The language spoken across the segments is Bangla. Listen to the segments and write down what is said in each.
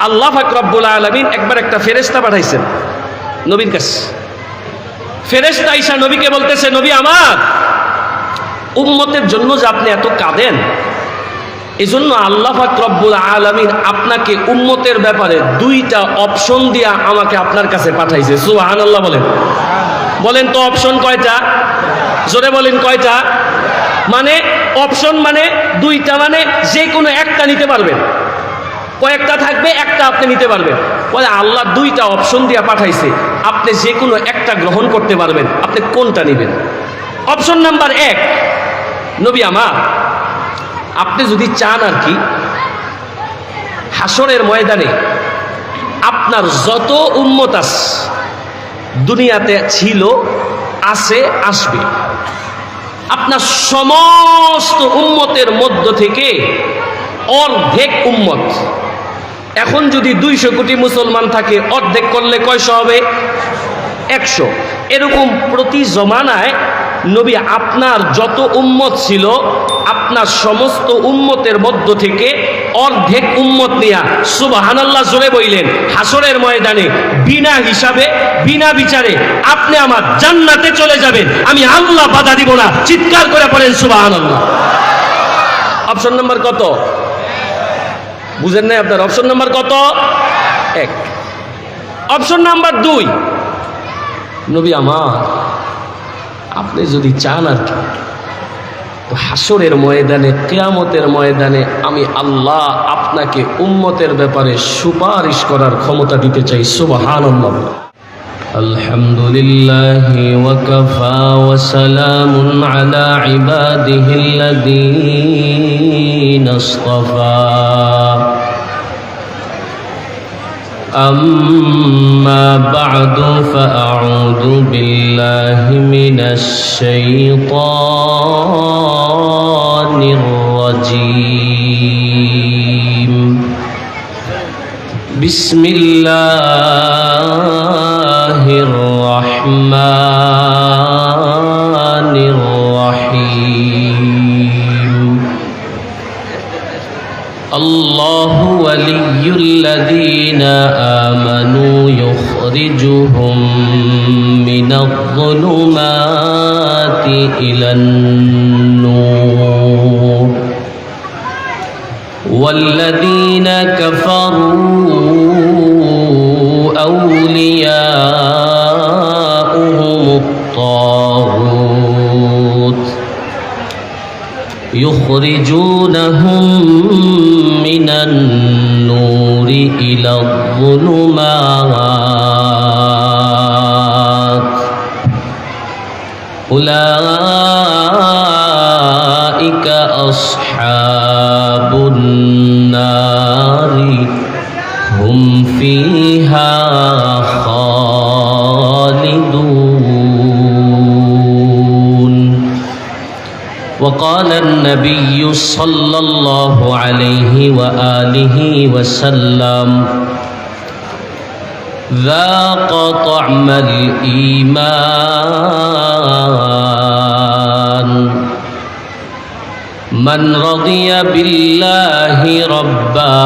আল্লাহ পাক রব্বুল আলামিন একবার একটা ফেরেশতা পাঠাইছেন নবীর কাছে। ফেরেশতা আইসা নবীকে বলতেছে, নবী আমার উম্মতের জন্য যে আপনি এত কাঁদেন, এজন্য আল্লাহ পাক রব্বুল আলামিন আপনাকে উম্মতের ব্যাপারে দুইটা অপশন দিয়া আমাকে আপনার কাছে পাঠাইছে। সুবহানাল্লাহ বলেন। বলেন তো অপশন কয়টা? জোরে বলেন কয়টা? মানে অপশন মানে দুইটা, মানে যে কোনো একটা নিতে পারবেন। কয়েকটা থাকবে, একটা আপনি নিতে পারবেন। বলে আল্লাহ দুইটা অপশন দিয়া পাঠাইছে, আপনি যে কোনো একটা গ্রহণ করতে পারবেন, আপনি কোনটা নেবেন? অপশন নাম্বার 1, নবী আমার আপনি যদি চান আর কি, হাসরের ময়দানে আপনার যত উম্মত আছে, দুনিয়াতে ছিল, আছে, আসবে, আপনার সমস্ত উম্মতের মধ্য থেকে অর্ধেক উম্মত, এখন যদি 200 কোটি মুসলমান থাকে, অর্ধেক করলে কয়শো হবে? 100। এরকম প্রতি জমানায় নবী আপনার যত উম্মত ছিল, আপনার সমস্ত উম্মতের মধ্য থেকে অর্ধেক উম্মত নিয়া সুবহানাল্লাহ জোরে বইলেন হাসরের ময়দানে বিনা হিসাবে বিনা বিচারে আপনি আমার জান্নাতে চলে যাবেন, আমি আল্লাহ বাধা দিব না। চিৎকার করে পড়েন সুবহানাল্লাহ। অপশন নাম্বার কত? বুঝেন নাই আপনার? অপশন নাম্বার কত? 1। অপশন নাম্বার 2, নবী আমার আপনি যদি চান আর কি, তো হাসরের ময়দানে, কিয়ামতের ময়দানে আমি আল্লাহ আপনাকে উম্মতের ব্যাপারে সুপারিশ করার ক্ষমতা দিতে চাই। সুবহানাল্লাহ। আলহামদুলিল্লাহি ওয়া কাফা ওয়া সালামুন আলা ইবাদিহিল্লাযীনা ইসতাফা। أما بعد فأعوذ بالله من الشيطان الرجيم. بسم الله الرحمن الرحيم. الله ولي الذين آمنوا يخرجهم من الظلمات إلى النور والذين كفروا أولياؤهم الطاغوت يخرجونهم من النور إلى الظلمات أولئك أصحاب النار هم فيها خالدون. وقال النبي صلى الله عليه وآله وسلم ذاق طعم الإيمان من رضي بالله ربا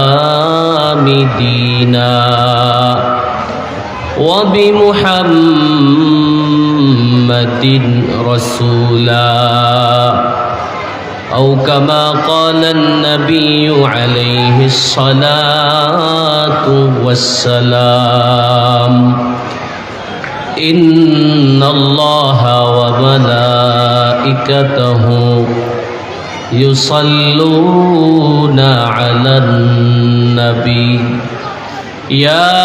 وبالإسلام دينا وبمحمد رسولا أو كما قال النبي عليه الصلاة والسلام إن الله وملائكته يصلون على النبي يا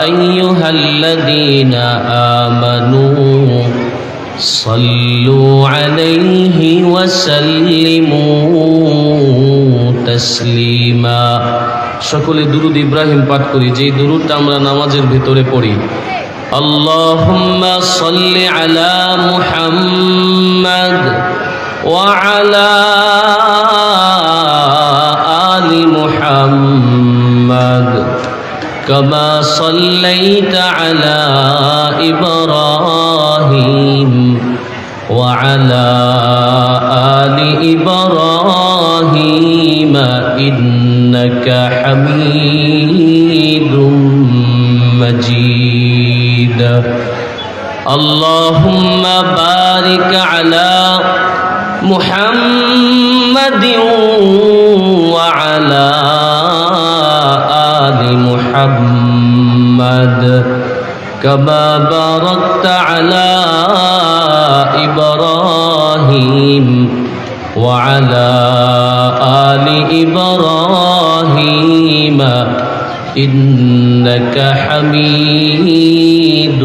أيها الذين آمنوا صلوا عليه وسلموا تسليما. সকলে দুরূদ ইব্রাহিম পাঠ করি, যেই দুরূদটা আমরা নামাজের ভিতরে পড়ি। আল্লাহুম্মা সাল্লি আলা মুহাম্মাদ ওয়া আলা আলি মুহাম্মাদ কামা সাল্লাইতা আলা ইব্রাহিম وعلى آل إبراهيم إنك حميد مجيد اللهم بارك على محمد وعلى آل محمد كما باركت على إبراهيم وعلى آل إبراهيم إنك حميد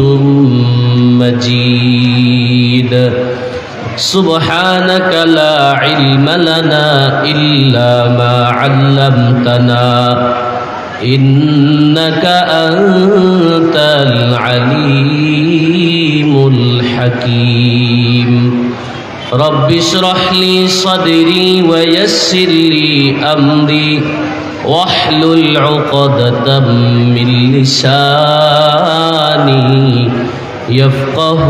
مجيد سبحانك لا علم لنا إلا ما علمتنا إنك أنت العليم الحكيم رب اشرح لي صدري ويسر لي أمري واحلل عقدة من لساني يفقه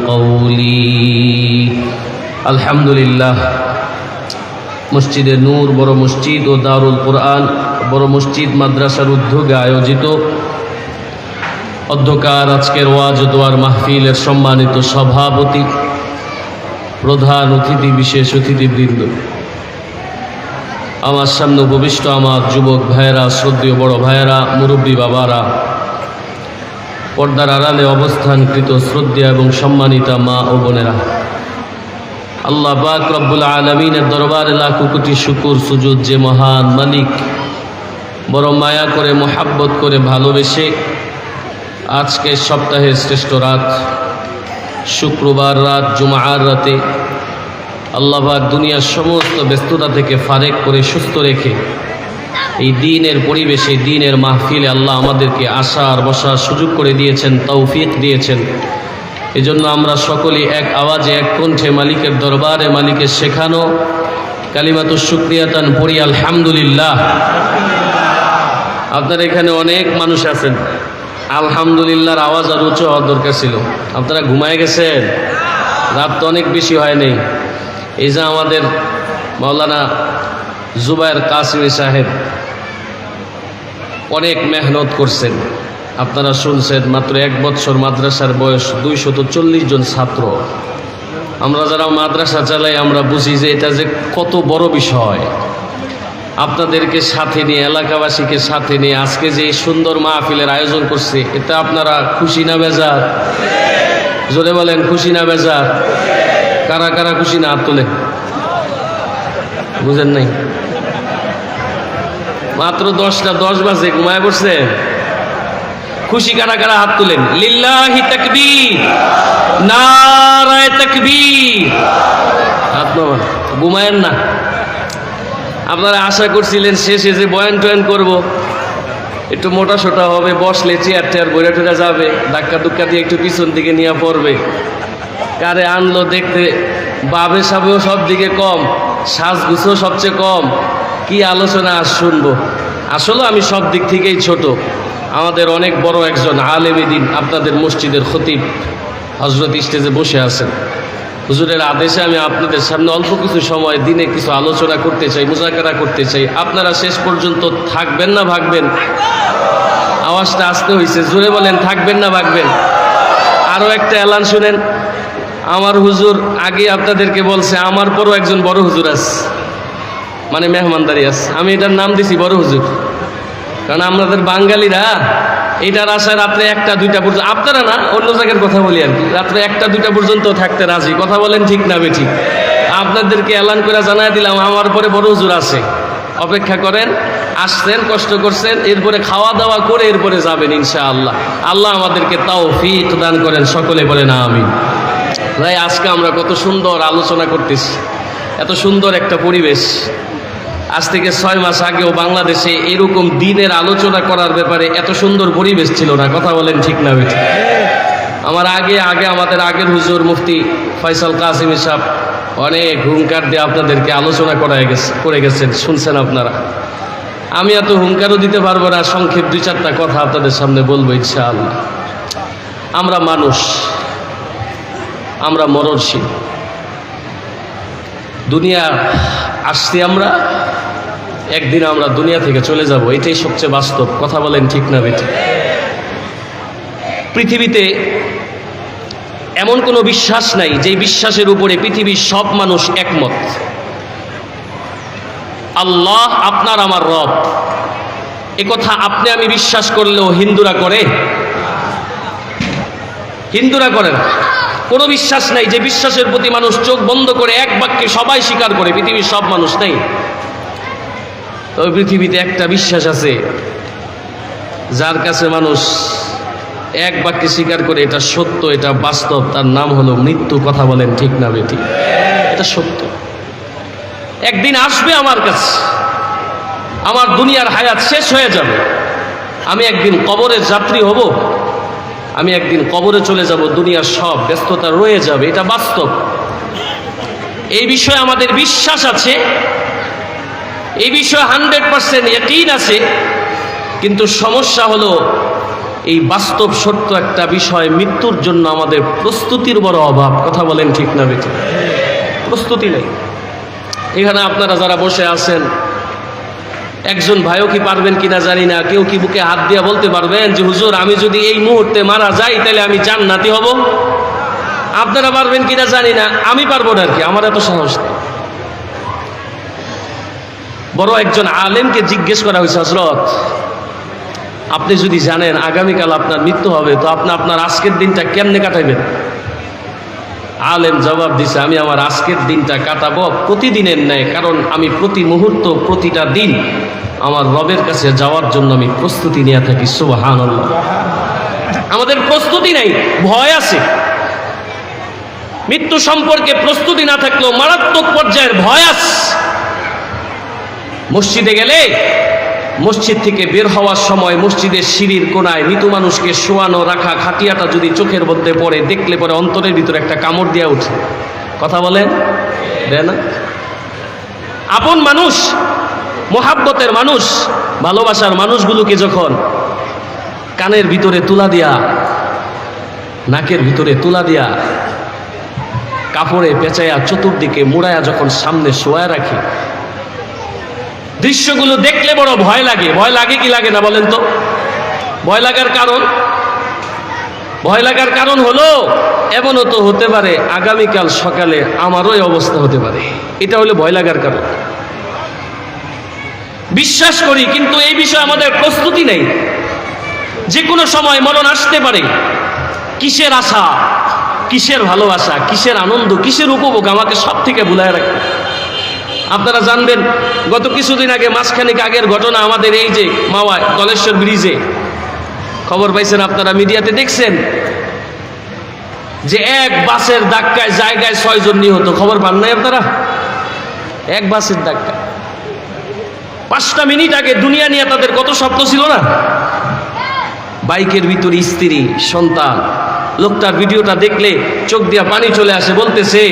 قولي الحمد لله মসজিদে নূর বড় মসজিদ ও দারুল কোরআন বড় মসজিদ মাদ্রাসার উদ্যোগে আয়োজিত অধ্যকার আজকের ওয়াজ ও দোয়ার মাহফিলের সম্মানিত সভাপতি প্রধান অতিথি বিশেষ অতিথিবৃন্দ আমার সামনে উপবিষ্ট আমার যুবক ভাইয়েরা শ্রদ্ধেয় বড় ভাইয়েরা মুরব্বী বাবারা পর্দার আড়ালে অবস্থানকৃত শ্রদ্ধেয় এবং সম্মানিতা মা ও বোনেরা আল্লাহ পাক রব্বুল আলামিনের দরবারে লাখো কোটি শুকর সুজুদ যে মহান মালিক বড় মায়া করে মোহাব্বত করে ভালোবেসে আজকে সপ্তাহের শ্রেষ্ঠ রাত শুক্রবার রাত জুমার রাতে আল্লাহ পাক দুনিয়ার সমস্ত ব্যস্ততা থেকে ফারেক করে সুস্থ রেখে এই দ্বীনের পরিবেশে দ্বীনের মাহফিলে আল্লাহ আমাদেরকে আসার বসার সুযোগ করে দিয়েছেন তৌফিক দিয়েছেন এজন্য আমরা সকলেই এক আওয়াজে এক কণ্ঠে মালিকের দরবারে মালিকের শেখানো কালিমাতুশ শুকরিয়াতান পড়ি আলহামদুলিল্লাহ। আপনার এখানে অনেক মানুষ আছেন, আলহামদুলিল্লাহর আওয়াজ আর উঁচু হওয়ার দরকার ছিল। আপনারা ঘুমায় গেছেন, রাত তো অনেক বেশি হয়নি। এই যে আমাদের মাওলানা জুবায়ের কাসিমি সাহেব অনেক মেহনত করছেন, আপনারা শুনছেন। মাত্র 1 বছর মাদ্রাসার বয়স, 240 জন ছাত্র। আমরা যারা মাদ্রাসা চালাই আমরা বুঝি যে এটা যে কত বড় বিষয়। আপনাদেরকে সাথে নিয়ে, এলাকাবাসীকে সাথে নিয়ে আজকে যে সুন্দর মাহফিলের আয়োজন করছে, এটা আপনারা খুশি না বেজার? জোরে বলেন, খুশি না বেজার? কারা কারা খুশি না হাত তোলে? বুঝেন নাই? মাত্র 10 বাজে ঘুমায় পড়ছে। খুশি কারা কারা হাত তুলেন? লিল্লাহি তাকবীর, নারায়ে তাকবীর। হাত নামান, ঘুমায়েন না। আপনারা আশা করছিলেন শেষে যে বয়ান টয়ান করবো, একটু মোটা সোটা হবে, বসলে চেয়ার টেয়ার বইরা টইরা যাবে, ধাক্কা ধুক্কা দিয়ে একটু পিছন দিকে নিয়ে পড়বে। কারে আনলো দেখতে, বাবে সাবেও সব দিকে কম, সাজগুছও সবচেয়ে কম। কি আলোচনা আজ শুনবো? আসলে আমি সব দিক থেকেই ছোট। আমাদের অনেক বড় একজন আলেমে দ্বীন, আপনাদের মসজিদের খতিব হযরত স্টেজে বসে আছেন। হুজুরের আদেশে আমি আপনাদের সামনে অল্প কিছু সময় দিনে কিছু আলোচনা করতে চাই, মুজাকারা করতে চাই। আপনারা শেষ পর্যন্ত থাকবেন না ভাগবেন? আওয়াজটা আসতে হয়েছে, জোরে বলেন, থাকবেন না ভাগবেন? আরও একটা এলান শুনেন। আমার হুজুর আগে আপনাদেরকে বলছে, আমার পরও একজন বড় হুজুর আছে, মানে মেহমানদারি আছে। আমি এটার নাম দিছি বড় হুজুর, কারণ আমাদের বাঙালিরা এটার আশায় রাত্রে 1টা 2টা পর্যন্ত, আপনারা না, অন্য জায়গার কথা বলি আর কি, রাত্রে 1টা 2টা পর্যন্ত থাকতে রাজি। কথা বলেন ঠিক না বেঠিক? আপনাদেরকে এলান করে জানাই দিলাম, আমার পরে বড় হুজুর আছে, অপেক্ষা করেন। আসছেন, কষ্ট করছেন, এরপরে খাওয়া দাওয়া করে এরপরে যাবেন ইনশাআল্লাহ। আল্লাহ আমাদেরকে তাওফিক দান করেন, সকলে বলেন আমিন। ভাই, আজকে আমরা কত সুন্দর আলোচনা করতেছি, এত সুন্দর একটা পরিবেশ। আজ থেকে 6 মাস আগেও বাংলাদেশে এরকম দ্বীনের আলোচনা করার ব্যাপারে এত সুন্দর পরিবেশ ছিল না। কথা বলেন ঠিক না বেঠিক? আমার আগে আমাদের আগের হুজুর মুফতি ফয়সাল কাসিমি সাহেব অনেক হুঙ্কার দিয়ে আপনাদেরকে আলোচনা করে গেছেন, শুনছেন আপনারা। আমি এত হুঙ্কারও দিতে পারবো না, সংক্ষেপ 2-4টা কথা আপনাদের সামনে বলবো ইনশাআল্লাহ। আমরা মানুষ, আমরা মরণশীল। দুনিয়া আসছি আমরা, একদিন আমরা দুনিয়া থেকে চলে যাব, এটাই সবচেয়ে বাস্তব। কথা বলেন ঠিক না বেটি? পৃথিবীতে এমন কোনো বিশ্বাস নাই যে বিশ্বাসের উপরে পৃথিবীর সব মানুষ একমত। আল্লাহ আপনার আমার রব, এ কথা আপনি আমি বিশ্বাস করলেও হিন্দুরা করে? হিন্দুরা করে না। কোনো বিশ্বাস নাই যে বিশ্বাসের প্রতি মানুষ চোখ বন্ধ করে এক বাক্যে সবাই স্বীকার করে, পৃথিবীর সব মানুষ নেই। তবে পৃথিবীতে একটা বিশ্বাস আছে যার কাছে মানুষ এক বাক্যে স্বীকার করে এটা সত্য, এটা বাস্তব, তার নাম হলো মৃত্যু। কথা বলেন ঠিক না বেটি? এটা সত্য। একদিন আসবে আমার কাছে, আমার দুনিয়ার হায়াত শেষ হয়ে যাবে, আমি একদিন কবরের যাত্রী হব, আমি একদিন কবরে চলে যাব, দুনিয়ার সব ব্যস্ততা রয়ে যাবে, এটা বাস্তব। এই বিষয়ে আমাদের বিশ্বাস আছে, এই বিষয়ে 100% ইয়াকিন আছে। কিন্তু সমস্যা হলো এই বাস্তব সত্য একটা বিষয়, মৃত্যুর জন্য আমাদের প্রস্তুতির বড় অভাব। কথা বলেন ঠিক না বেটি? প্রস্তুতি নেই। এখানে আপনারা যারা বসে আছেন, একজন ভাইও কি পারবেন কিনা জানি না, কেউ কি বুকে হাত দিয়ে বলতে পারবেন যে হুজুর আমি যদি এই মুহূর্তে মারা যাই তাহলে আমি জান্নাতি হব? আপনারা পারবেন কিনা জানি না, আমি পারবো না আর কি, আমার এত সাহস নেই। বড় একজন আলেমকে জিজ্ঞেস করা হয়েছে, হযরত আপনি যদি জানেন আগামীকাল আপনার মৃত্যু হবে, তো আপনি আপনার আজকের দিনটা কেমনে কাটাইবেন? আলেম জবাব দিছে, আমি আমার আজকের দিনটা কাটাবো প্রতিদিনের ন্যায়, কারণ আমি প্রতি মুহূর্ত প্রতিটা দিন আমার রবের কাছে যাওয়ার জন্য আমি প্রস্তুতি নিয়ে থাকি। সুবহানাল্লাহ। আমাদের প্রস্তুতি নাই, ভয় আছে। মৃত্যু সম্পর্কে প্রস্তুতি না থাকলেও মারাত্মক পর্যায়ের ভয় আছে। মসজিদে গেলে মসজিদ থেকে বের হওয়ার সময় মসজিদের সিঁড়ির কোনায় মৃত মানুষকে শোয়ানো রাখা খাটিয়াটা যদি চোখের মধ্যে পড়ে, দেখলে পরে অন্তরের ভিতরে একটা কামড় দেওয়া উঠে। কথা বলেন, দেয় না? আপন মানুষ, মোহাব্বতের মানুষ, ভালোবাসার মানুষগুলোকে যখন কানের ভিতরে তুলা দিয়া, নাকের ভিতরে তুলা দিয়া, কাপড়ে পেঁচাইয়া চতুর্দিকে মুড়াইয়া যখন সামনে শোয়া রাখে, দৃশ্যগুলো দেখলে বড় ভয় লাগে। ভয় লাগে কি লাগে না বলেন তো? ভয় লাগার কারণ, ভয় লাগার কারণ হলো এমনও তো হতে পারে আগামীকাল সকালে আমারও এই অবস্থা হতে পারে। এটা হলো ভয় লাগার কারণ। বিশ্বাস করি, কিন্তু এই বিষয়ে আমাদের প্রস্তুতি নেই। যে কোনো সময় মরণ আসতে পারে। কিসের আশা, কিসের ভালোবাসা, কিসের আনন্দ, কিসের উপভোগ আমাকে সব থেকে ভুলায় রাখে। আপনারা জানবেন, গত কিছুদিন আগে, মাসখানেক আগের ঘটনা, আমাদের এই যে মাওয়ায় দলেশ্বর ব্রিজে খবর পাইছেন আপনারা, মিডিয়াতে দেখছেন যে এক বাসের ধাক্কায় জায়গায় 6 জন নিহত। খবর পান নাই আপনারা? এক বাসের ধাক্কায়। 5টা মিনিট আগে দুনিয়া নিয়ে তাদের কত স্বপ্ন ছিল না? বাইকের ভিতরে স্ত্রী, সন্তান। লোকটার ভিডিওটা দেখলে চোখ দিয়া পানি চলে আসে। বলতেছে,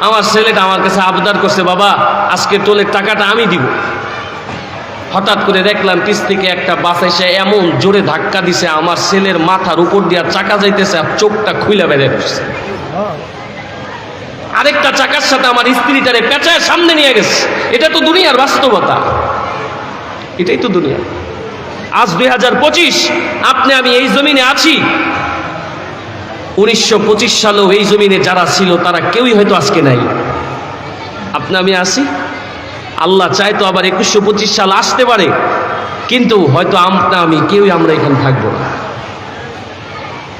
আমার ছেলেটা আমার কাছে আবদার করছে, বাবা আজকে টোলের টাকাটা আমি দিব। হঠাৎ করে দেখলাম পিছ থেকে একটা বাস এসে এমন জোরে ধাক্কা দিছে, আমার ছেলের মাথার উপর দিয়া চাকা যাইতেছে আর চোখটা খুইলা বেরিয়ে পড়ছে। আরেকটা চাকার সাথে আমার স্ত্রীটারে পেঁচায় সামনে নিয়ে গেছে। এটা তো দুনিয়ার বাস্তবতা, এটাই তো দুনিয়া। আজ 2025, আপনি আমি এই জমিনে আছি। 1925 সালেও এই জমিনে যারা ছিল তারা কেউই হয়তো আজকে নাই। আপনি আমি আছি, আল্লাহ চাই তো আবার 2125 সাল আসতে পারে, কিন্তু হয়তো আপনা আমি কেউই আমরা এখানে থাকবো না।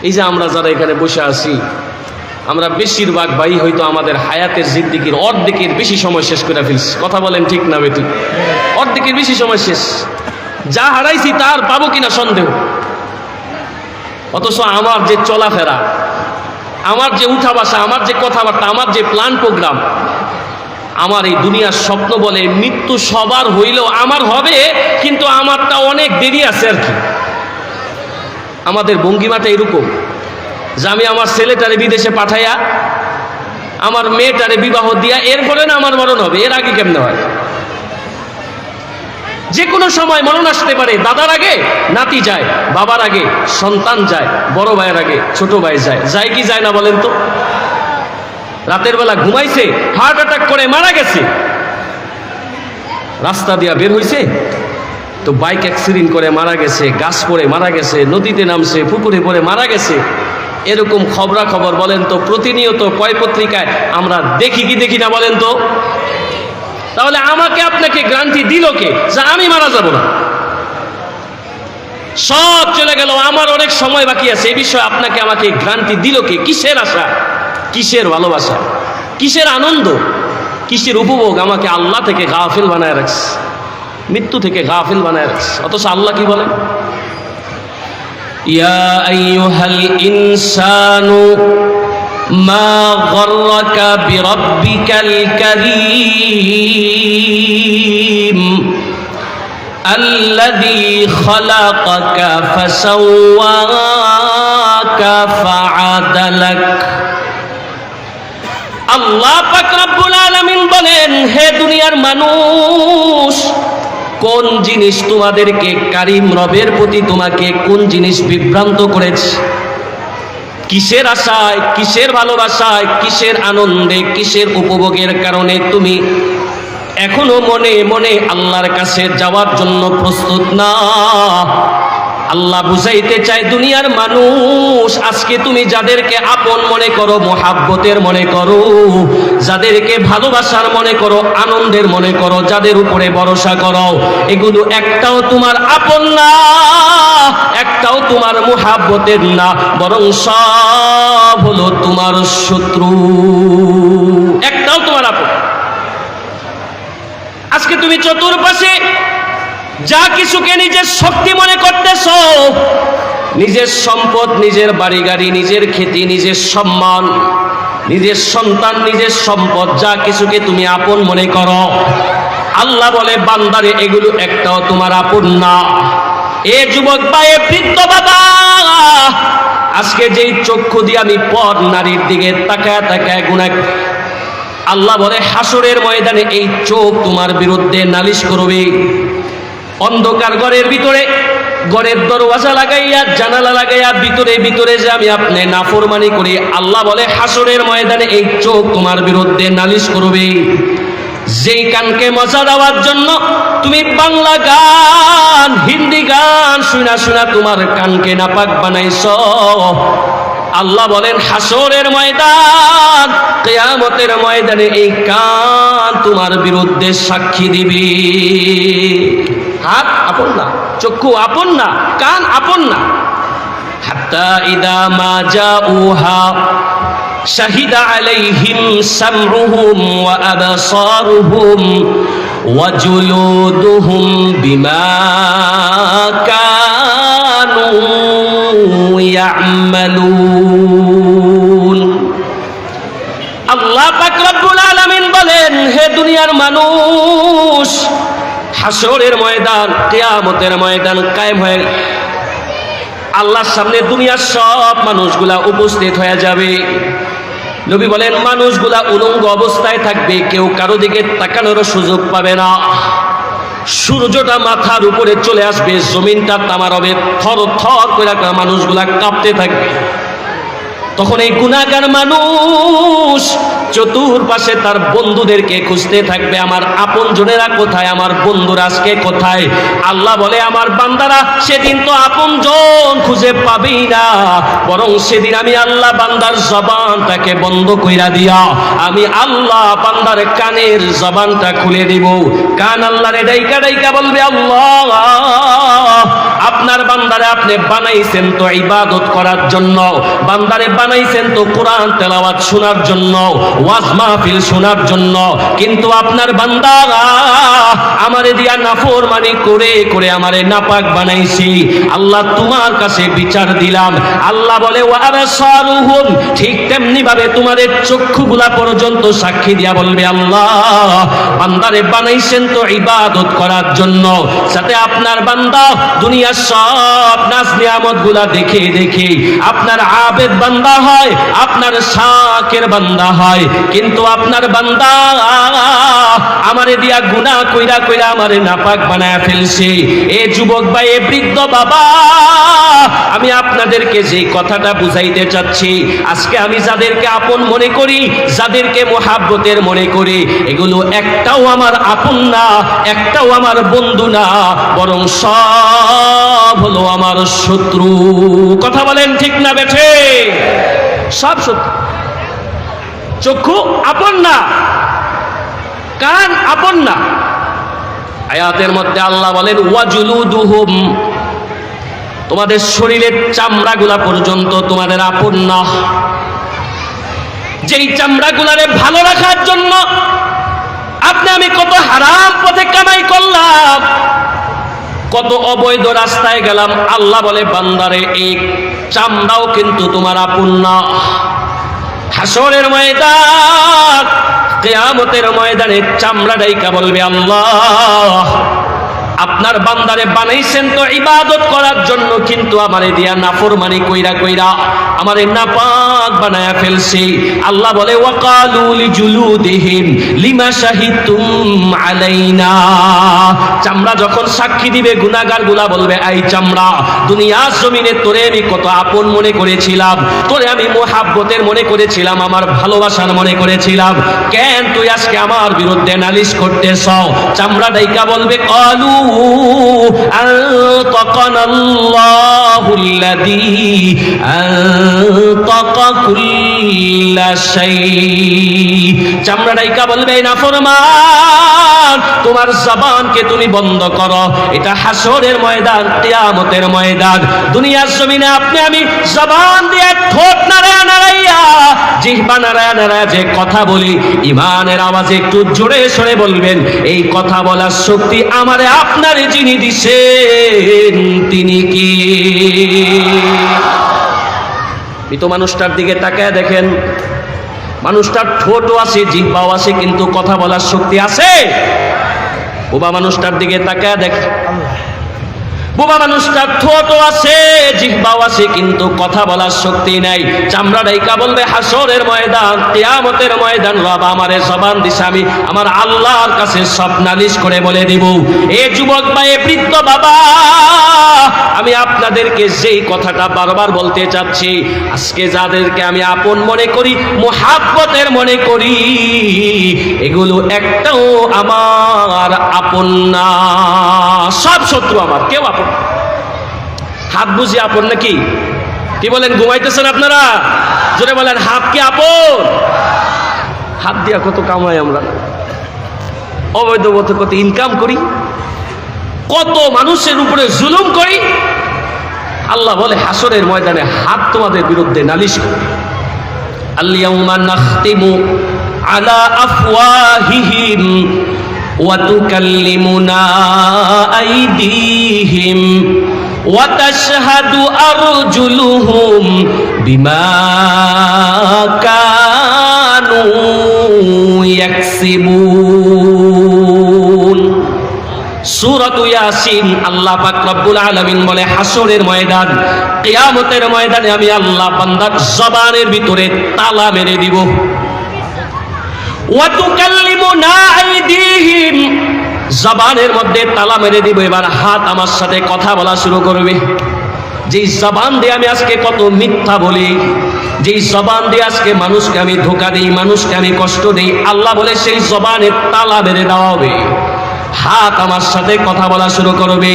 এই যে আমরা যারা এখানে বসে আছি, আমরা বেশিরভাগ ভাই হয়তো আমাদের হায়াতের জিন্দেগির অর্ধেকের বেশি সময় শেষ করে ফেলছি। কথা বলেন ঠিক না বেটি? অর্ধেকের বেশি সময় শেষ। যা হারাইছি তার পাবো কিনা সন্দেহ। অথচ আমার যে চলাফেরা, আমার যে উঠা বসা, আমার যে কথাবার্তা, আমার যে প্ল্যান প্রোগ্রাম, আমার এই দুনিয়ার স্বপ্ন বলে মৃত্যু সবার হইলেও আমার হবে, কিন্তু আমারটা অনেক দেরি আছে আর কি। আমাদের ভঙ্গিমাটা এরকম যে আমি আমার ছেলেটারে বিদেশে পাঠাইয়া, আমার মেয়েটারে বিবাহ দিয়া, এরপরে না আমার মরণ হবে। এর আগে কেমনে হয়? যে কোনো সময় মরণ আসতে পারে। দাদার আগে নাতি যায়, বাবার আগে সন্তান যায়, বড় ভাইয়ের আগে ছোট ভাই যায়। যায় কি যায় না বলেন তো? রাতের বেলা ঘুমাইছে, হার্ট অ্যাটাক করে মারা গেছে। রাস্তা দিয়া বের হইছে তো বাইক অ্যাক্সিডেন্ট করে মারা গেছে, গাছ পড়ে মারা গেছে, নদীতে নামছে, পুকুরে পড়ে মারা গেছে। এরকম খবরাখবর বলেন তো প্রতিনিয়ত কয় পত্রিকায় আমরা দেখি কি দেখি না বলেন তো? তাহলে আমাকে আপনাকে গ্যারান্টি দিল কে যে আমি মারা যাব না? সব চলে গেল, আমার অনেক সময় বাকি আছে। এই বিষয়ে আপনাকে আমাকে গ্যারান্টি দিল কে? কিসের আশা, কিসের ভালোবাসা, কিসের আনন্দ, কিসের উপভোগ? আমাকে আল্লাহ থেকে গাফিল বানায় রাখছে, মৃত্যু থেকে গাফিল বানায় রাখছে। অথচ আল্লাহ কি বলেন? ইয়া আইয়ুহাল ইনসানু মা গররাকা বিরাব্বিকাল কারীম আল্লাযী খালাকাকা ফাসাওয়াকা ফাআদালাক। আল্লাহ পাক রব্বুল আলামিন বলেন, হে দুনিয়ার মানুষ, কোন জিনিস তোমাদেরকে, কারীম রবের প্রতি তোমাকে কোন জিনিস বিভ্রান্ত করেছে? কিসের আশায়, কিসের ভালোবাসায়, কিসের আনন্দে, কিসের উপভোগের কারণে তুমি এখনো মনে মনে আল্লাহর কাছে যাওয়ার জন্য প্রস্তুত না? আল্লাহ বুঝাইতে চায়, দুনিয়ার মানুষ, আজকে তুমি যাদেরকে আপন মনে করো, মোহাব্বতের মনে করো, যাদেরকে ভালোবাসার মনে করো, আনন্দের মনে করো, যাদের উপরে ভরসা করো, এগুলো একটাও তোমার আপন না, একটাও তোমার মোহাব্বতের না, বরং সব হলো তোমার শত্রু। একটাও তোমার আপন। আজকে তুমি চতুর্পাশে যা কিছুকে নিজের শক্তি মনে করতেছ, নিজের সম্পদ, নিজের বাড়ি গাড়ি, নিজের খ্যাতি, নিজের সম্মান, নিজের সন্তান, নিজের সম্পদ, যা কিছুকে তুমি আপন মনে করো, আল্লাহ বলে বান্দারে এগুলো একটাও তোমার আপন না। এ যুবক বা এ বৃদ্ধ বাবা, আজকে যেই চক্ষু দিয়ে আমি পর নারীর দিকে তাকায় তাকায় গুনাহ, আল্লাহ বলে হাসরের ময়দানে এই চোখ তোমার বিরুদ্ধে নালিশ করবে। অন্ধকার ঘরের ভিতরে, ঘরের দরওয়াজা লাগাইয়া, জানালা লাগাইয়া ভিতরে ভিতরে যে আমি আপনি নাফরমানি করি, আল্লাহ বলে হাসরের ময়দানে এই চোখ তোমার বিরুদ্ধে নালিশ করবে। যেই কানকে মজা দেওয়ার জন্য তুমি বাংলা গান, হিন্দি গান শুনা শুনা তোমার কানকে নাপাক বানাইছো, আল্লাহ বলেন হাসরের ময়দান, কিয়ামতের ময়দানে এই কান তোমার বিরুদ্ধে সাক্ষী দিবে। হাত আপন না, চক্ষু আপন না, কান আপন না। হাত্তা ইদা মা জাউহা শাহিদা আলাইহিম সামউহুম ওয়া আবসারুহুম ওয়া জুলুদুহুম বিমা কানু ইয়ামালুন। আল্লাহ পাক রব্বুল আলামিন বলেন, হে দুনিয়ার মানুষ, হাসরের ময়দান, কিয়ামতের ময়দান কায়েম হয়ে আল্লাহর সামনে দুনিয়ার সব মানুষগুলা উপস্থিত হয়ে যাবে। নবী বলেন, মানুষগুলা উলঙ্গ অবস্থায় থাকবে, কেউ কারো দিকে তাকানোর সুযোগ পাবে না। সূর্যটা মাথার উপরে চলে আসবে, জমিনটা তামার হবে, থর থর করে মানুষগুলা কাঁপতে থাকবে। তখন এই গুনাহগার মানুষ চতুর্পাশে তার বন্ধুদেরকে খুঁজতে থাকবে, আমার আপনজনেরা কোথায়, আমার বন্ধুরা আজকে কোথায়? আল্লাহ বলে, আমার বান্দারা সেদিন তো আপনজন খুঁজে পাবেই না, বরং সেদিন আমি আল্লাহ বান্দার জবানটাকে বন্ধ কইরা দিয়া আমি আল্লাহ বান্দার কানের জবানটা খুলে দিব। কান আল্লাহরে ডাইকা ডাইকা বলবে, আল্লাহ, আপনার বান্দারে আপনি বানাইছেন তো ইবাদত করার জন্য, বান্দারে বানাইছেন তো কোরআন তেলাওয়াত শোনার জন্য, ওয়াজ মাহফিল শোনার জন্য, কিন্তু আপনার বান্দা আমারে দিয়া নাফরমানি করে করে আমারে নাপাক বানাইছি। আল্লাহ তোমার কাছে বিচার দিলাম। আল্লাহ বলে, ওয়া আবসারুহুম, ঠিক তেমনি ভাবে তোমাদের চক্ষুগুলা পর্যন্ত সাক্ষী দিয়া বলবে, আল্লাহ বান্দারে বানাইছেন তো ইবাদত করার জন্য, সাথে আপনার বান্দা দুনিয়ার সব নাজ নিয়ামত গুলা দেখে দেখে আপনার আবেদ বান্দা হয়, আপনার শাকের বান্দা হয়, কিন্তু আপনার বান্দা আমারে দিয়া গুনাহ কইরা কইরা আমারে নাপাক বানায়া ফেলছে। এ যুবক ভাই, এ বৃদ্ধ বাবা, আমি আপনাদেরকে যে কথাটা বুঝাইতে চাচ্ছি, আজকে আমি যাদেরকে আপন মনে করি, যাদেরকে মোহাব্বতের মনে করি, এগুলো একটাও আমার আপন না, একটাও আমার বন্ধু না, বরং সব হলো আমার শত্রু। কথা বলেন ঠিক না বেঠে? সব শত্রু। চক্ষু আপন না, কান আপন না। আয়াতের মধ্যে আল্লাহ বলেন ওয়াজুলুদুহুম, তোমাদের শরীরের চামড়াগুলা পর্যন্ত তোমাদের আপন না। যেই চামড়াগুলারে ভালো রাখার জন্য আপনি আমি কত হারাম পথে কামাই করলাম, কত অবৈধ রাস্তায় গেলাম, আল্লাহ বলে বান্দারে এই চামড়াও কিন্তু তোমার আপন না। হাসরের ময়দান, কিয়ামতের ময়দানে চামড়া ডাইকা বলবে আল্লাহ, আপনার বান্দারে বানাইছেন তো ইবাদত করার জন্য, কিন্তু আমারে দিয়া নাফরমানি কইরা কইরা আমারে নাপাক বানায়া ফেলছে। আল্লাহ বলে ওয়াকালু লিজুলুদিহিম লিমা শাহিদতুম আলাইনা, চামড়া যখন সাক্ষী দিবে, গুনাহগারগুলা বলবে এই চামড়া, দুনিয়ার জমিনে তোরে আমি কত আপন মনে করেছিলাম, তোরে আমি মোহাব্বতের মনে করেছিলাম, আমার ভালোবাসার মনে করেছিলাম, কেন তুই আজকে আমার বিরুদ্ধে নালিশ করতেছ? চামড়া ডাইকা বলবে কালু আনতাকানাল্লাহুল্লাযী আনতাকা কুল্লা শাই। চামড়া ডাইকা বলবে নাফরমান, তোমার জবানকে তুমি বন্ধ করো। এটা হাসরের ময়দান, কিয়ামতের ময়দান। দুনিয়ার জমিনে আপনি আমি জবান দিয়ে ঠোঁট নাড়ায়া নাড়াইয়া, জিহ্বা নাড়ায়া নাড়ায়া যে কথা বলি, ইমানের আওয়াজে একটু জোরে সরে বলবেন, এই কথা বলার শক্তি আমারে আপনারে যিনি দিছেন তিনি কি? মৃত মানুষটার দিকে তাকায় দেখেন, মানুষটার ঠোঁটও আছে, জিহ্বাও আছে, কিন্তু কথা বলার শক্তি আছে? বোবা মানুষটার দিকে তাকায় দেখেন, বোবা মানুষটার ঠোঁটও আছে, জিহ্বাও আছে, কিন্তু কথা বলার শক্তি নাই। চামড়া ডাইকা বলবে হাসরের ময়দান, কিয়ামতের ময়দান, রব আমারে জবান দিছে, আমি আমার আল্লাহর কাছে সব নালিশ করে বলে দিব। এ যুবক ভাই, এ বৃদ্ধ বাবা, আমি আপনাদেরকে যেই কথাটা বারবার বলতে চাচ্ছি, আজকে যাদেরকে আমি আপন মনে করি, মোহাব্বতের মনে করি, এগুলো একটাও আমার আপন না, সব শত্রু আমার, কেউ আপন। হাত বুঝি আপন নাকি? কি বলেন, ঘুমাইতেছেন আপনারা? জোরে বলেন, হাত কি আপন? হাত দিয়া কত কামাই আমরা, অবৈধ পথে কত ইনকাম করি, কত মানুষের উপরে জুলুম করি। আল্লাহ বলে হাসরের ময়দানে হাত তোমাদের বিরুদ্ধে নালিশ করবে। আল-ইয়াউমা নাখতিমু আলা আফওয়াহিহিম ওয়া তুকাল্লিমুনা আইদিহিম ওয়া তাশহাদু আরজুলুহুম বিমা কানু ইয়াকসিবুন। সূরাত ইয়াসিন, আল্লাহ পাক রব্বুল আলামিন বলে হাসরের ময়দান, কিয়ামতের ময়দানে আমি আল্লাহ বান্দার জবানের ভিতরে তালা মেরে দিব। ওয়া তুকাল্লিমুনা আইদিহিম, জবানের মধ্যে তালা মেরে দিব। এবার হাত আমার সাথে কথা বলা শুরু করবে। যেই জবান দিয়ে আমি আজকে কত মিথ্যা বলি, যেই জবান দিয়ে আজকে মানুষকে আমি ধোঁকা দিই, মানুষকে আমি কষ্ট দিই, আল্লাহ বলে সেই জবানের তালা মেরে দেওয়া হবে। হাত আমার সাথে কথা বলা শুরু করবে।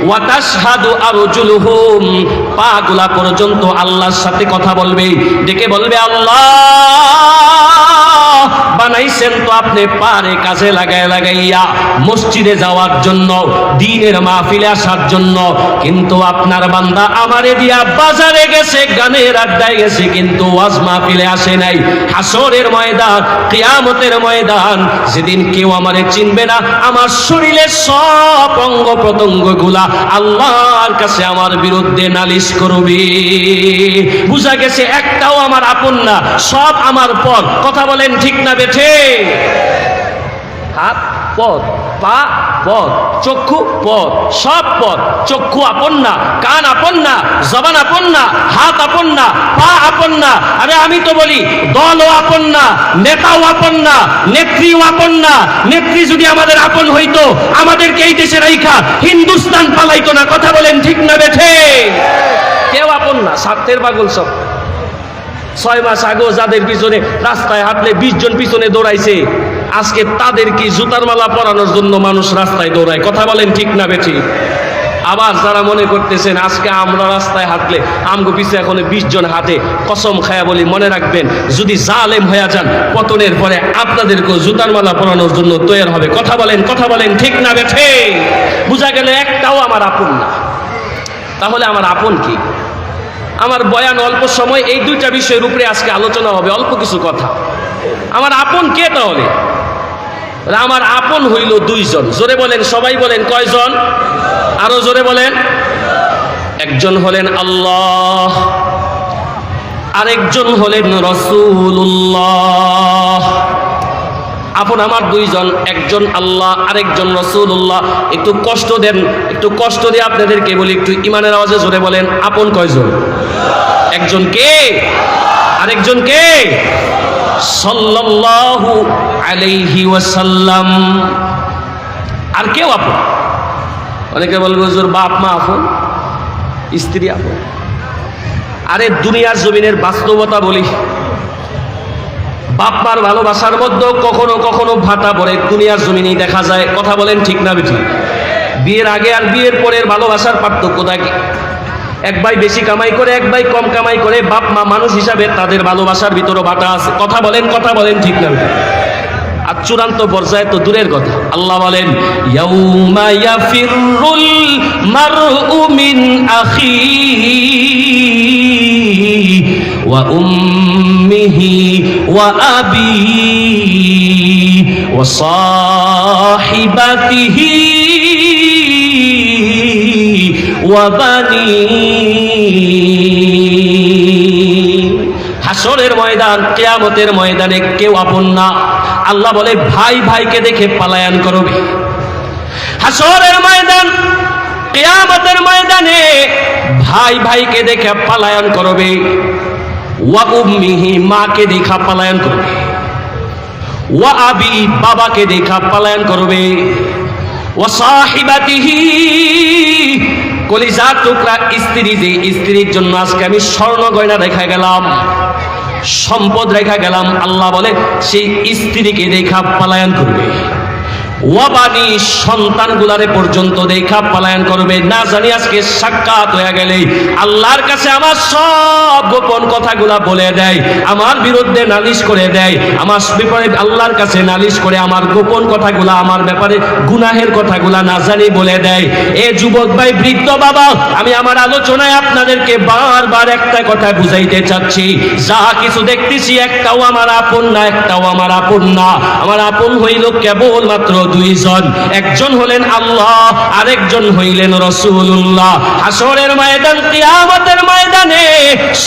ওয়া তাশহাদু আরজুলুহুম, পা গুলা পর্যন্ত আল্লাহর সাথে কথা বলবে, ডেকে বলবে আল্লাহ বানাইছেন তো আপনি পারে কাজে লাগাইয়া মসজিদে যাওয়ার জন্য, দ্বীনের মাহফিলে আসার জন্য, কিন্তু আপনার বান্দা আমারে দিয়া বাজারে গেছে, গানের আড্ডায় গেছে, কিন্তু ওয়াজ মাহফিলে আসে নাই। হাসরের ময়দান, কিয়ামতের ময়দান, যেদিন কেউ আমারে চিনবে না, আমার শরীরের সব অঙ্গ প্রত্যঙ্গ গুলা আল্লাহর কাছে আমার বিরুদ্ধে নালিশ করবে। বুঝা গেছে একটাও আমার আপন না, সব আমার পর। কথা বলেন ঠিক না বেঠে? হাত পথ, পা পথ, চক্ষু পথ, সব পথ। চক্ষু আপন না, কান আপন না, জবান আপন না, হাত আপন না, পা আপন না। আরে আমি তো বলি দলও আপন না, নেতাও আপন না, নেত্রীও আপন না। নেত্রী যদি আমাদের আপন হইতো আমাদেরকে এই দেশে রাইখা হিন্দুস্তান পালাইতো না। কথা বলেন ঠিক না বেঠে? কেউ আপন না, স্বার্থের পাগল সব। 6 মাস আগেও যাদের পিছনে রাস্তায় হাঁটলে 20 জন পিছনে দৌড়াইছে, আজকে তাদের কি জুতার মালা পরানোর জন্য মানুষ রাস্তায় দৌড়ায়। কথা বলেন ঠিক না বেঠি? আবার যারা মনে করতেছেন আজকে আমরা রাস্তায় হাঁটলে আমগো পিছে এখন 20 জন হাঁটে, কসম খায়া বলি মনে রাখবেন, যদি জালেম হয়ে যান পতনের পরে আপনাদেরকেও জুতার মালা পরানোর জন্য তৈরি হবে। কথা বলেন ঠিক না বেঠে? বুঝা গেল একটাও আমার আপন না। তাহলে আমার আপন কি? আমার বয়ান অল্প সময় এই দুইটা বিষয়ের উপরে আজকে আলোচনা হবে, অল্প কিছু কথা। আমার আপন কে? তাহলে আমার আপন হইল 2 জন। জোরে বলেন, সবাই বলেন, কয়জন? আরো জোরে বলেন। একজন হলেন আল্লাহ, আরেকজন হলেন রাসূলুল্লাহ। আপন আমার 2 জন, একজন আল্লাহ, আরেকজন রাসূলুল্লাহ। একটু কষ্ট দেন, একটু কষ্ট দিয়ে আপনাদেরকে বলি, একটু ইমানের আওয়াজে জোরে বলেন, আপন কয়জন? একজন কে? আরেকজন কে? সাল্লাল্লাহু আলাইহি ওয়াসাল্লাম। আর কেউ আপন? অনেকে বলবে হুজুর বাপ মা আপন, স্ত্রী আপন। আরে দুনিয়ার জমিনের বাস্তবতা বলি, বাপ মার ভালোবাসার মধ্যে কখনো কখনো ভাটা পড়ে, দুনিয়ার জমিনেই দেখা যায়। কথা বলেন ঠিক না বেঠি? বিয়ের আগে আর বিয়ের পরের ভালোবাসার পার্থক্য থাকে। এক ভাই বেশি কামাই করে, এক ভাই কম কামাই করে, বাপ মা মানুষ হিসাবে তাদের ভালোবাসার ভিতরে ভাটা আছে। কথা বলেন ঠিক না বেঠি? আর চূড়ান্ত পর্যায়ে তো দূরের কথা। আল্লাহ বলেন, ইয়াউমা ইয়াফিরুল মারউ মিন আখিহি ওয়া উম্মিহি ওয়া আবিহি ওয়া সাহিবাতিহি ওয়া বানিহি। হাসরের ময়দান, কিয়ামতের ময়দানে কেউ আপন না। আল্লাহ বলে ভাই ভাইকে দেখে পলায়ন করবে। হাসরের ময়দান, কিয়ামতের ময়দানে ভাই ভাইকে দেখে পলায়ন করবে। ওয়া উম্মিহি, মাকে দেখা পলায়ন করবে। ওয়া আবি, বাবাকে দেখা পলায়ন করবে। ওয়া সাহিবাতিহি, কলিজার টুকরা স্ত্রী, যে স্ত্রীর জন্য আজকে আমি স্বর্ণ গয়না রেখা গেলাম, সম্পদ রেখা গেলাম, আল্লাহ বলে সেই স্ত্রীকে দেখা পলায়ন করবে। ওয়াবানি, সন্তানগুলারে পর্যন্ত দেখা পলায়ন করবে। না জানি আজকে সাক্ষাৎ হয়ে গেলে আল্লাহর কাছে আমার সব গোপন কথাগুলা বলে দেয়, আমার বিরুদ্ধে নালিশ করে দেয়, আমার ব্যাপারে আল্লাহর কাছে নালিশ করে আমার গোপন কথাগুলা, আমার ব্যাপারে গুনাহের কথাগুলা না জানি বলে দেয়। এ যুবক ভাই, বৃদ্ধ বাবা, আমি আমার আলোচনায় আপনাদেরকে বারবার একটা কথা বুঝাইতে চাচ্ছি, যা কিছু দেখতেছি একটাও আমার আপন না, একটাও আমার আপন না। আমার আপন হইল কেবলমাত্র 2 জন। একজন হলেন আল্লাহ, আরেকজন হইলেন রাসূলুল্লাহ। হাসরের ময়দান, কিয়ামতের ময়দানে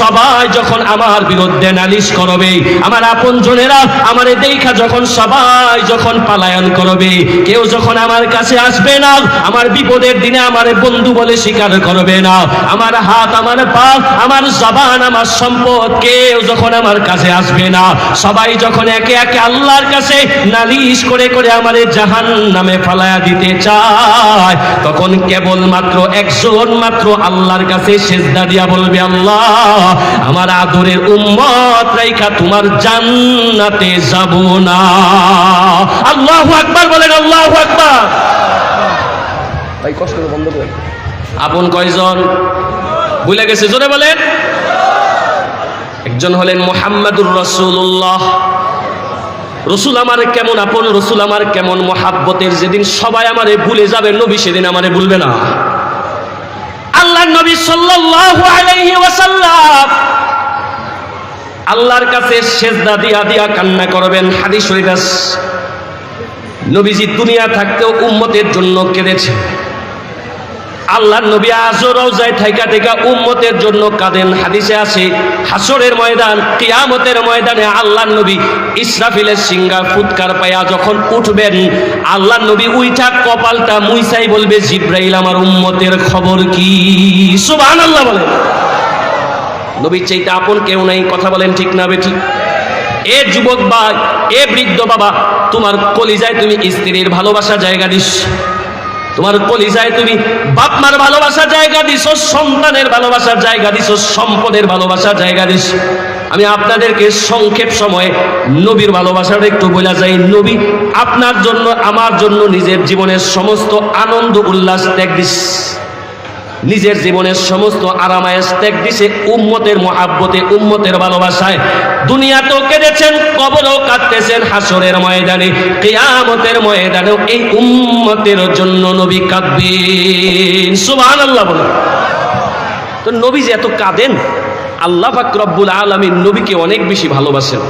সবাই যখন আমার বিরুদ্ধে নালিশ করবে, আমার আপন জনেরা আমারে দেখা যখন সবাই যখন পলায়ন করবে, কেউ যখন আমার কাছে আসবে না, আমার বিপদের দিনে আমারে বন্ধু বলে স্বীকার করবে না, আমার হাত, আমার পা, আমার জবান, আমার সম্পদ কেউ যখন আমার কাছে আসবে না, সবাই যখন একে একে আল্লাহর কাছে নালিশ করে করে আমারে জাহান্নামে ফালায়া দিতে চায়, তখন কেবলমাত্র একজন মাত্র আল্লাহর কাছে সিজদা দিয়া বলবে, আল্লাহ আমার আদরের উম্মত রাইখা তোমার জান্নাতে যাব না। আল্লাহু আকবার বলেন, আল্লাহু আকবার। ভাই কষ্ট করে বন্ধ করেন। আপন কয়জন ভুলে গেছে? জোরে বলেন। একজন হলেন মুহাম্মাদুর রাসূলুল্লাহ। রসুল আমার কেমন আপন, রসুল আমার কেমন মহাব্বতের, যেদিন সবাই আমারে ভুলে যাবে নবী সেদিন আমারে ভুলবে না। আল্লাহর নবী সাল্লাল্লাহু আলাইহি ওয়াসাল্লাম আল্লাহর কাছে সিজদা দিয়া দিয়া কান্না করবেন। হাদিস শরীফ আছে, নবীজি দুনিয়া থাকতেও উম্মতের জন্য কেঁদেছে। আল্লাহর নবী আজও রওজায় থাইকা থাইকা উম্মতের জন্য কাঁদেন। হাদিসে আছে হাসরের ময়দান, কিয়ামতের ময়দানে আল্লাহর নবী ইসরাফিলের সিংহা ফুৎকার পায়া যখন উঠবেন, আল্লাহর নবী উইঠা কপালটা মুইসাই বলবে, জিব্রাইল আমার উম্মতের খবর কি? সুবহানাল্লাহ বলেন। নবীর চাইতে আপন কেউ নাই, কথা বলেন ঠিক না বেঠিক? এ যুবক ভাই, এ বৃদ্ধ বাবা, তোমার কলিজায় তুমি স্ত্রীর ভালোবাসা জায়গা দিস, তোমার কলিজায় তুমি বাপ মার ভালোবাসার জায়গা দিছো, সন্তানের ভালোবাসার জায়গা দিছো, সম্পদের ভালোবাসার জায়গা দিস। আমি আপনাদেরকে সংক্ষেপ সময়ে নবীর ভালোবাসাটা একটু বলা যায়। নবী আপনার জন্য আমার জন্য নিজের জীবনের সমস্ত আনন্দ উল্লাস ত্যাগ দিস, নিজের জীবনের সমস্ত আরামায়েশ ত্যাগ দিছে উম্মতের মহাব্বতে, উম্মতের ভালোবাসায়। দুনিয়াতেও কেঁদেছেন, কবরেও কাঁদতেছেন, হাসরের ময়দানে, কিয়ামতের ময়দানেও এই উম্মতের জন্য নবী কাঁদবেন। সুবহানাল্লাহ বলেন। তো নবী যে এত কাঁদেন, আল্লাহ পাক রব্বুল আলামিন নবীকে অনেক বেশি ভালোবাসেন।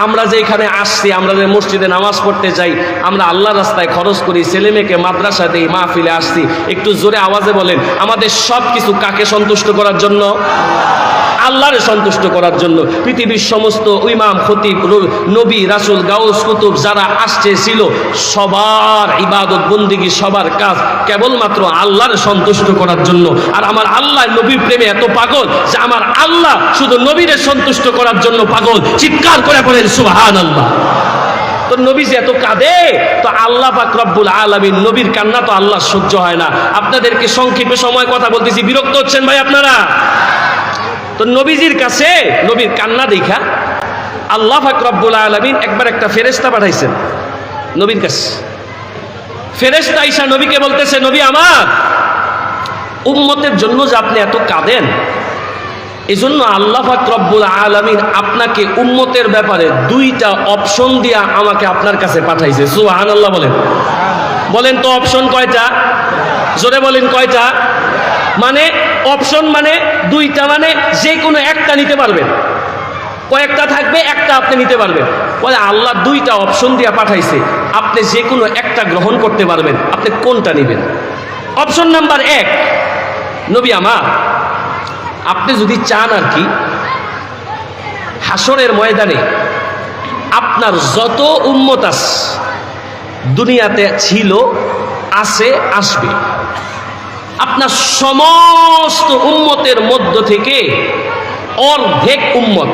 আমরা যে এখানে আসছি, আমরা যে মসজিদে নামাজ পড়তে যাই, আমরা আল্লাহ রাস্তায় খরচ করি, ছেলে মেয়েকে মাদ্রাসা দেই, মাহফিলে আসছি, একটু জোরে আওয়াজে বলেন, আমাদের সব কিছু কাকে সন্তুষ্ট করার জন্য? আল্লাহরে সন্তুষ্ট করার জন্য। পৃথিবীর সমস্ত ইমাম, খতিব, নবী, রাসূল, গাউস, কুতুব যারা আসছে ছিল, সবার ইবাদত বন্দিগি, সবার কাজ কেবলমাত্র আল্লাহরে সন্তুষ্ট করার জন্য। আর আমার আল্লাহ নবীর প্রেমে এত পাগল যে আমার আল্লাহ শুধু নবীরে সন্তুষ্ট করার জন্য পাগল। চিৎকার করে বলেন সুবহানাল্লাহ। তো নবী যে এত কাঁদে, তো আল্লাহ পাক রব্বুল আলামিন নবীর কান্না তো আল্লাহ সহ্য হয় না। আপনাদেরকে সংক্ষেপে সময় কথা বলতেছি, বিরক্ত হচ্ছেন ভাই আপনারা? তো নবীজির কাছে নবীর কান্না দেখা আল্লাহ পাক রব্বুল আলামিন একবার একটা ফেরেশতা পাঠাইছেন নবীর কাছে। ফেরেশতা আইসা নবীকে বলতেছে, নবী আমার উম্মতের জন্য যে আপনি এত কাঁদেন, এজন্য আল্লাহ পাক রব্বুল আলামিন আপনাকে উম্মতের ব্যাপারে দুইটা অপশন দিয়া আমাকে আপনার কাছে পাঠাইছে। সুবহানাল্লাহ বলেন। বলেন তো অপশন কয়টা? জোরে বলেন কয়টা? মানে অপশন মানে দুইটা, মানে যে কোনো একটা নিতে পারবেন, কয়েকটা থাকবে, একটা আপনি নিতে পারবেন। বলে আল্লাহ দুইটা অপশন দিয়া পাঠাইছে, আপনি যে কোনো একটা গ্রহণ করতে পারবেন, আপনি কোনটা নেবেন? অপশন নাম্বার 1, নবী আমার আপনি যদি চান আর কি, হাসরের ময়দানে আপনার যত উম্মত আছে, দুনিয়াতে ছিল, আছে, আসবে, আপনার সমস্ত উম্মতের মধ্য থেকে অর্ধেক উম্মত,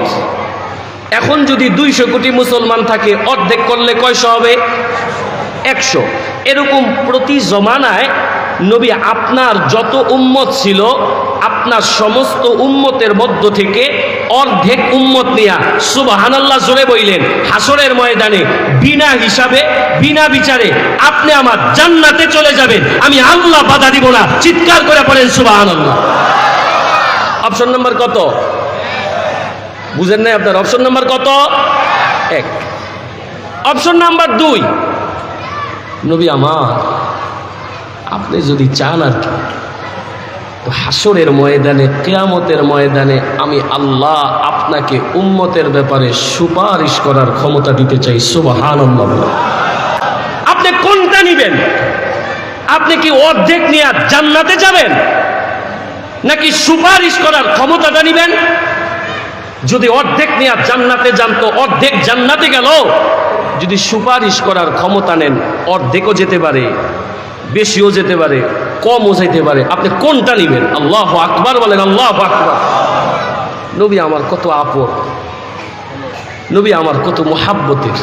এখন যদি 200 কোটি মুসলমান থাকে, অর্ধেক করলে কয়শো হবে? 100। এরকম প্রতি জমানায় নবী আপনার যত উম্মত ছিল, আপনার সমস্ত উম্মতের মধ্য থেকে অর্ধেক উম্মত নিয়া সুবহানাল্লাহ জোরে বইলেন, হাসরের ময়দানে বিনা হিসাবে, বিনা বিচারে আপনি আমার জান্নাতে চলে যাবেন, আমি আল্লাহ বাধা দিব না। চিৎকার করে বলেন সুবহানাল্লাহ। অপশন নাম্বার কত? বুঝেন নাই আপনার? অপশন নাম্বার কত? 1। অপশন নাম্বার 2, নবী আমার আপনি যদি চান আর কি, তো হাসরের ময়দানে, কিয়ামতের ময়দানে আমি আল্লাহ আপনাকে উম্মতের ব্যাপারে সুপারিশ করার ক্ষমতা দিতে চাই। সুবহানাল্লাহ। আপনি কোনটা নিবেন? আপনি কি অর্ধেক নিয়ে জান্নাতে যাবেন, নাকি সুপারিশ করার ক্ষমতাটা নিবেন? যদি অর্ধেক নিয়ে জান্নাতে যান তো অর্ধেক জান্নাতে গেল, যদি সুপারিশ করার ক্ষমতা নেন, অর্ধেকও যেতে পারে, বেশিও যেতে পারে, কমও যেতে পারে। আপনি কোনটা নিবেন? আল্লাহু আকবার বলেন, আল্লাহু আকবার। নবী আমার কত আপন, নবী আমার কত মুহাব্বতের,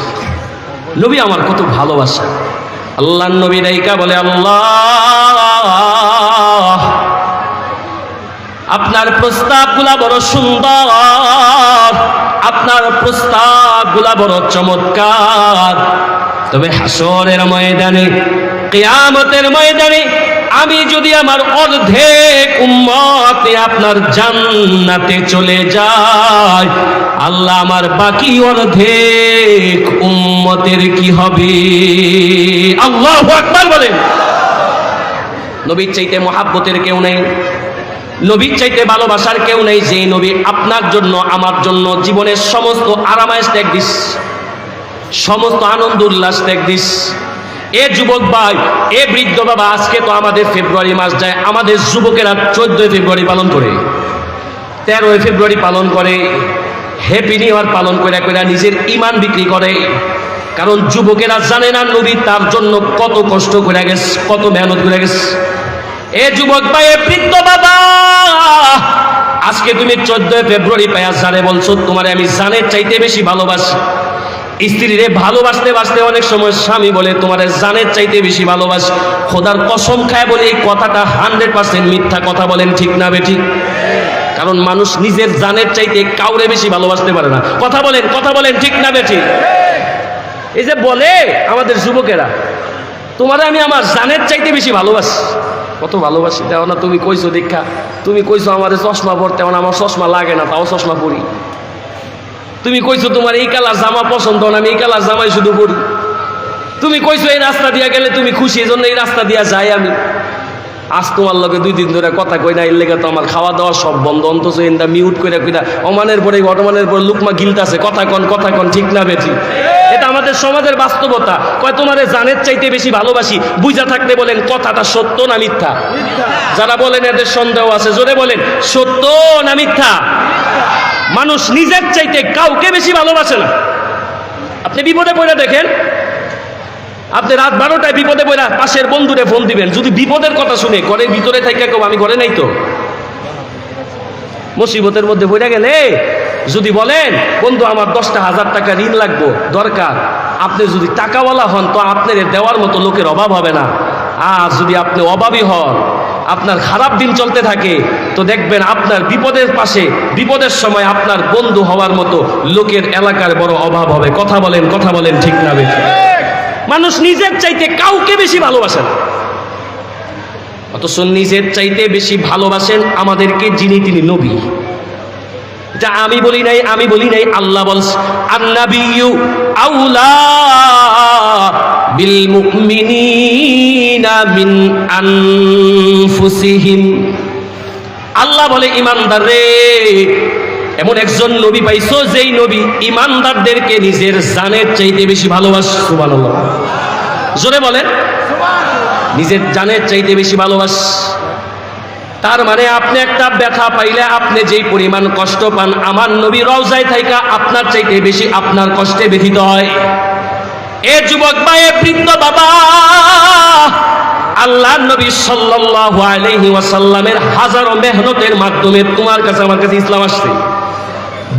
নবী আমার কত ভালোবাসা। আল্লাহ নবী রাইকা বলে, আল্লাহ আপনার প্রস্তাবগুলা বড় সুন্দর, আপনার প্রস্তাবগুলা বড় চমৎকার, তবে হাসরের ময়দানে, কিয়ামতের ময়দানে আমি যদি আমার অর্ধেক উম্মত আপনার জান্নাতে চলে যায়, আল্লাহ আমার বাকি অর্ধেক উম্মতের কি হবে? আল্লাহু আকবার বলেন। নবীর চাইতে মহাব্বতের কেউ নেই, নবীর চাইতে ভালোবাসার কেউ নেই, যে নবী আপনার জন্য, আমার জন্য জীবনের সমস্ত আরামায়েশ ত্যাগ দিস, সমস্ত আনন্দ উল্লাস ত্যাগ দিস, এ যুবক ভাই, এ বৃদ্ধ বাবা, আজকে তো আমাদের ফেব্রুয়ারি মাস যায়, আমাদের যুবকেরা 14 ফেব্রুয়ারি পালন করে, 13 ফেব্রুয়ারি পালন করে, হ্যাপি নিউ ইয়ার পালন করে নিজের ঈমান বিক্রি করে। কারণ যুবকেরা জানে না নবী তার জন্য কত কষ্ট করে গেছে, কত মেহনত করে গেছে। এ যুবক ভাই, এ বৃদ্ধ বাবা, আজকে তুমি 14 ফেব্রুয়ারি পায়া জানে বলছো তোমারে আমি জানের চাইতে বেশি ভালোবাসি। স্ত্রীরে ভালোবাসতে বাসতে অনেক সময় স্বামী বলে তোমারে জানের চাইতে বেশি ভালোবাসি। খোদার কসম খায় বলে এই কথাটা 100% মিথ্যা কথা, বলেন ঠিক না বেঠিক? কারণ মানুষ নিজের জানের চাইতে কাউরে বেশি ভালোবাসতে পারে না। কথা বলেন ঠিক না বেঠিক? এই যে বলে আমাদের যুবকেরা তোমারে আমি আমার জানের চাইতে বেশি ভালোবাসি, কত ভালোবাসি দেখো না। তুমি কইছো দীক্ষা, তুমি কইছো আমার চশমা পরতে, আমার চশমা লাগে না তাও চশমা পরি। তুমি কইছো তোমার এই কালার জামা পছন্দ না, আমি এই কালার জামাই শুধু পরি। তুমি কইছো এই রাস্তা দিয়া গেলে তুমি খুশি, এই জন্য এই রাস্তা দিয়া যাই আমি। আজ তোমার লগে 2 দিন ধরে কথা কই না, এর লেগে তো আমার খাওয়া দাওয়া সব বন্ধ। অন্তত এনটা মিউট করে কইরা অমানের পরে অটমানের পরে লুকমা গিলতাছে, কথা কন ঠিক না বেঠি? এটা আমাদের সমাজের বাস্তবতা। কয় তোমারে জানের চাইতে বেশি ভালোবাসি, বুঝা থাকলে বলেন কথাটা সত্য না মিথ্যা? যারা বলেন এদের সন্দেহ আছে, জোরে বলেন সত্য না মিথ্যা? মানুষ নিজের চাইতে কাউকে বেশি ভালোবাসে না। আপনি বিপদে পড়ে দেখেন, আপনি রাত 12টায় বিপদে পড়া পাশের বন্ধুরে ফোন দিবেন, যদি বিপদের কথা শুনে ঘরের ভিতরে থাইকা কেউ আমি ঘরে নাই তো, মুসিবতের মধ্যে পড়ে গেলে যদি বলেন বন্ধু আমার 10,000 টাকা ঋণ লাগবো দরকার, আপনি যদি টাকাওয়ালা হন তো আপনার দেওয়ার মতো লোকের অভাব হবে না। আর যদি আপনি অভাবী হন, আপনার খারাপ দিন চলতে থাকে, তো দেখবেন আপনার বিপদের পাশে বিপদের সময় আপনার বন্ধু হওয়ার মতো লোকের এলাকার বড় অভাব হবে। কথা বলেন ঠিক না বেঠিক? মানুষ নিজের চাইতে কাউকে বেশি ভালোবাসে না, অথচ নিজের চাইতে বেশি ভালোবাসেন আমাদেরকে যিনি, তিনি নবী। এটা আমি বলি নাই, আল্লাহ বলছে আন-নাবিয়্যু আউলা বিল মুমিনিনা মিন আনফুসিহিম। আল্লাহ বলে ইমানদার রে, এমন একজন নবী পাইছো যেই নবী ইমানদারদেরকে নিজের জানের চাইতে বেশি ভালোবাসে। সুবহানাল্লাহ, জোরে বলেন নিজের জানের চাইতে বেশি ভালোবাসে। তার মানে আপনি একটা ব্যথা পাইলে আপনি যেই পরিমাণ কষ্ট পান, আমার নবী রওজায় থাইকা আপনার চাইতে বেশি আপনার কষ্টে ব্যথিত হয়। এ যুবক ভাই, এ বৃদ্ধ বাবা, আল্লাহর নবী সাল্লাল্লাহু আলাইহি ওয়াসাল্লামের হাজারো মেহনতের মাধ্যমে তোমার কাছে আমার কাছে ইসলাম আসছে,